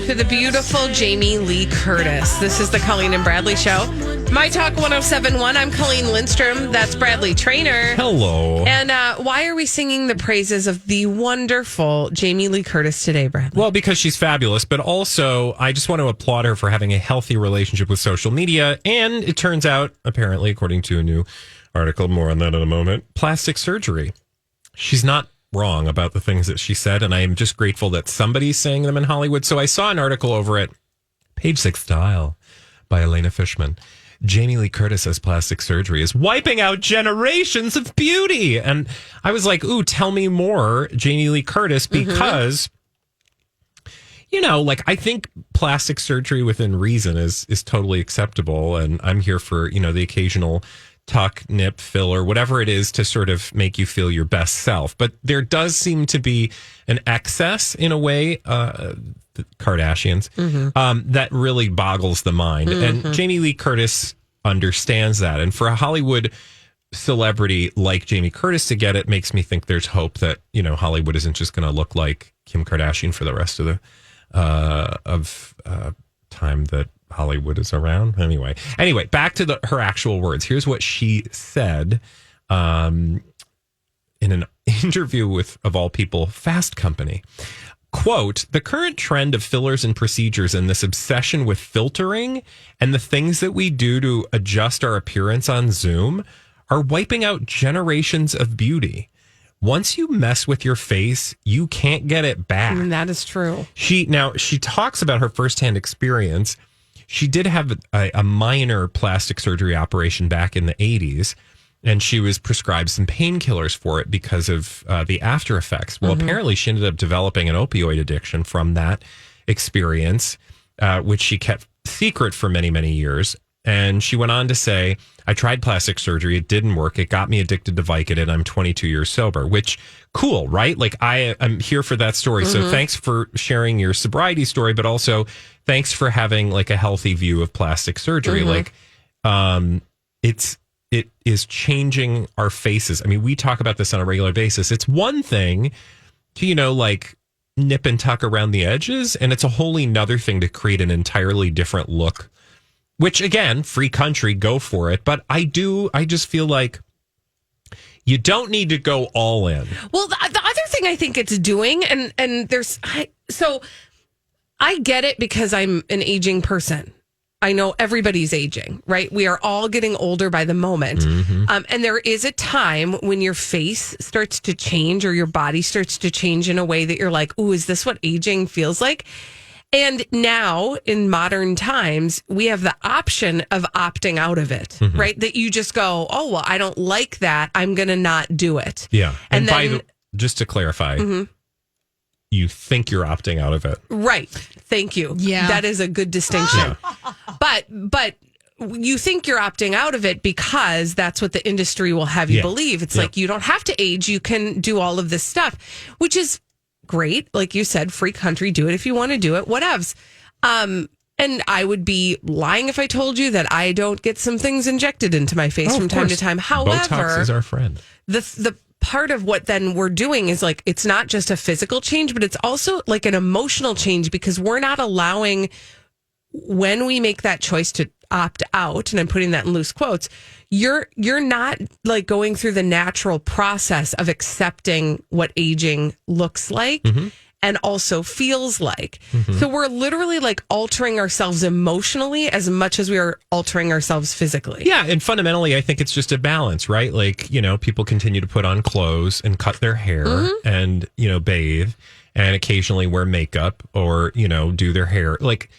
to the beautiful Jamie Lee Curtis. This is the Colleen and Bradley Show. My Talk 1071. I'm Colleen Lindstrom. That's Bradley Traynor. Hello. And why are we singing the praises of the wonderful Jamie Lee Curtis today, Bradley? Well, because she's fabulous, but also I just want to applaud her for having a healthy relationship with social media. And it turns out, apparently, according to a new article, more on that in a moment, plastic surgery. She's not wrong about the things that she said, and I am just grateful that somebody's saying them in Hollywood. So I saw an article over at Page Six Style by Elena Fishman. Jamie Lee Curtis says plastic surgery is wiping out generations of beauty. And I was like, ooh, tell me more, Jamie Lee Curtis, because, you know, like, I think plastic surgery within reason is totally acceptable. And I'm here for, you know, the occasional tuck, nip, filler, whatever it is to sort of make you feel your best self. But there does seem to be an excess in a way, the Kardashians, that really boggles the mind. And Jamie Lee Curtis understands that. And for a Hollywood celebrity like Jamie Curtis to get it makes me think there's hope that, you know, Hollywood isn't just going to look like Kim Kardashian for the rest of the time that Hollywood is around. Anyway, back to her actual words. Here's what she said in an interview with, of all people, Fast Company. Quote, the current trend of fillers and procedures and this obsession with filtering and the things that we do to adjust our appearance on Zoom are wiping out generations of beauty. Once you mess with your face, you can't get it back. That is true. She talks about her firsthand experience. She did have a minor plastic surgery operation back in the 80s, and she was prescribed some painkillers for it because of the after effects. Well, apparently she ended up developing an opioid addiction from that experience, which she kept secret for many, many years. And she went on to say, I tried plastic surgery. It didn't work. It got me addicted to Vicodin. I'm 22 years sober, which cool, right? Like I'm here for that story. So thanks for sharing your sobriety story, but also thanks for having like a healthy view of plastic surgery. Like, it is changing our faces. I mean, we talk about this on a regular basis. It's one thing to, you know, like nip and tuck around the edges, and it's a wholly nother thing to create an entirely different look, which again, free country, go for it. But I just feel like you don't need to go all in. Well, the other thing I think it's doing, and so I get it because I'm an aging person. I know everybody's aging, right? We are all getting older by the moment. And there is a time when your face starts to change or your body starts to change in a way that you're like, ooh, is this what aging feels like? And now in modern times, we have the option of opting out of it, right? That you just go, oh, well, I don't like that. I'm going to not do it. Yeah. And then, just to clarify, you think you're opting out of it. Right. Thank you. Yeah. That is a good distinction. But you think you're opting out of it because that's what the industry will have you believe. It's like, you don't have to age. You can do all of this stuff, which is great. Like you said, free country, do it if you want to do it, whatevs. And I would be lying if I told you that I don't get some things injected into my face from time to time. However, Botox is our friend. The part of what then we're doing is like, it's not just a physical change, but it's also like an emotional change, because we're not allowing, when we make that choice to opt out, and I'm putting that in loose quotes, you're not like going through the natural process of accepting what aging looks like and also feels like. So we're literally like altering ourselves emotionally as much as we are altering ourselves physically. Yeah, and fundamentally, I think it's just a balance, right? Like, you know, people continue to put on clothes and cut their hair and, you know, bathe and occasionally wear makeup or, you know, do their hair. Like,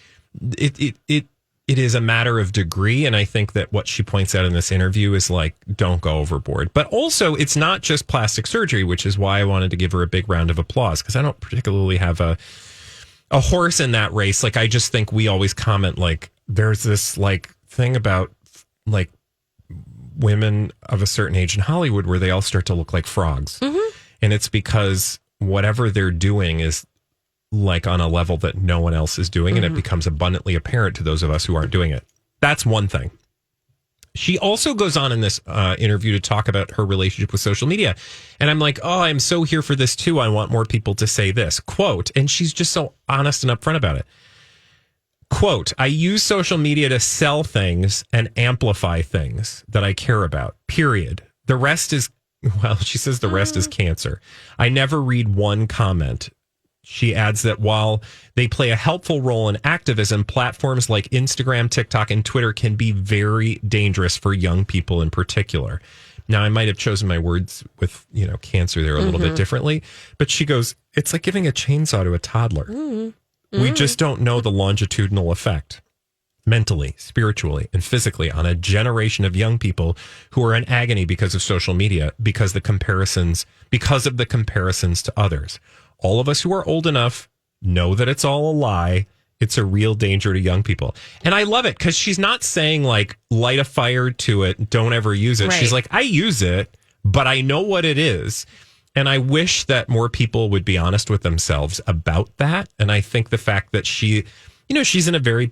it is a matter of degree, and I think that what she points out in this interview is like, don't go overboard. But also, it's not just plastic surgery, which is why I wanted to give her a big round of applause, because I don't particularly have a horse in that race. Like, I just think we always comment, like, there's this like thing about like women of a certain age in Hollywood where they all start to look like frogs. And it's because whatever they're doing is like on a level that no one else is doing, and it becomes abundantly apparent to those of us who aren't doing it. That's one thing. She also goes on in this interview to talk about her relationship with social media. And I'm like, oh, I'm so here for this too. I want more people to say this. Quote, and she's just so honest and upfront about it. Quote, I use social media to sell things and amplify things that I care about, period. The rest is, well, she says the rest is cancer. I never read one comment. She adds that while they play a helpful role in activism, platforms like Instagram, TikTok, and Twitter can be very dangerous for young people in particular. Now, I might have chosen my words with, cancer there a little bit differently, but she goes, it's like giving a chainsaw to a toddler. We just don't know the longitudinal effect mentally, spiritually, and physically on a generation of young people who are in agony because of social media, because of the comparisons to others. All of us who are old enough know that it's all a lie. It's a real danger to young people. And I love it because she's not saying like light a fire to it, don't ever use it. Right. She's like, I use it, but I know what it is. And I wish that more people would be honest with themselves about that. And I think the fact that she's in a very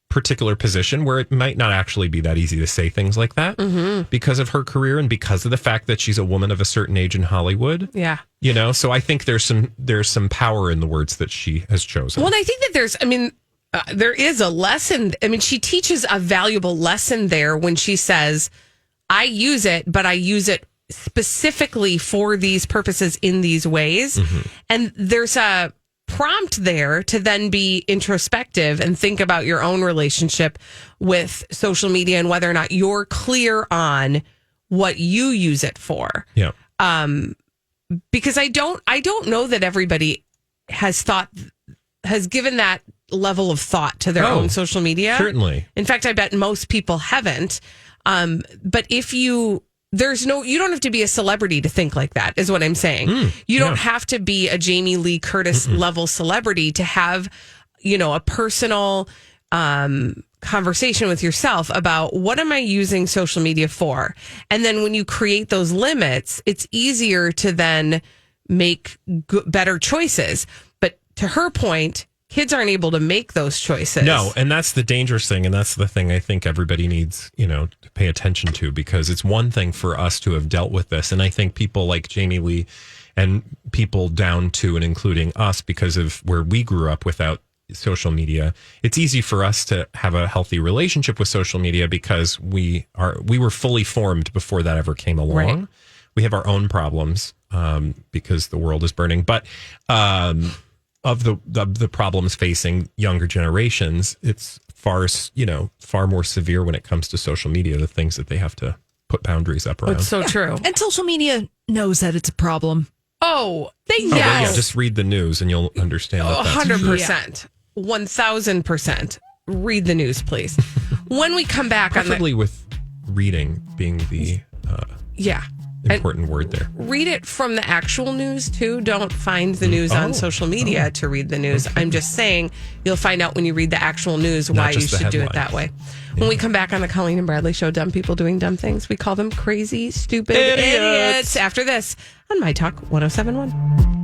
particular position where it might not actually be that easy to say things like that because of her career and because of the fact that she's a woman of a certain age in Hollywood. Yeah. So I think there's some power in the words that she has chosen. Well, I think that there is a lesson. I mean, she teaches a valuable lesson there when she says, I use it, but I use it specifically for these purposes in these ways. And there's a prompt there to then be introspective and think about your own relationship with social media and whether or not you're clear on what you use it for. Yeah. Because I don't know that everybody has given that level of thought to their own social media. Certainly. In fact, I bet most people haven't. But if you don't have to be a celebrity to think like that, is what I'm saying. You don't have to be a Jamie Lee Curtis level celebrity to have, a personal conversation with yourself about what am I using social media for? And then when you create those limits, it's easier to then make better choices. But to her point, kids aren't able to make those choices. No, and that's the dangerous thing. And that's the thing I think everybody needs, to pay attention to, because it's one thing for us to have dealt with this. And I think people like Jamie Lee and people down to and including us, because of where we grew up without social media, it's easy for us to have a healthy relationship with social media because we were fully formed before that ever came along. Right. We have our own problems because the world is burning. But of the problems facing younger generations, it's far more severe when it comes to social media, the things that they have to put boundaries up around. It's so true. And social media knows that it's a problem. Oh, just read the news and you'll understand that. 100%. 1000%. Read the news, please. When we come back preferably with reading being the important word there. Read it from the actual news too. Don't find the news on social media to read the news. Okay. I'm just saying you'll find out when you read the actual news why you should do it that way. When we come back on the Colleen and Bradley Show, dumb people doing dumb things, we call them crazy, stupid idiots. After this on My Talk 1071.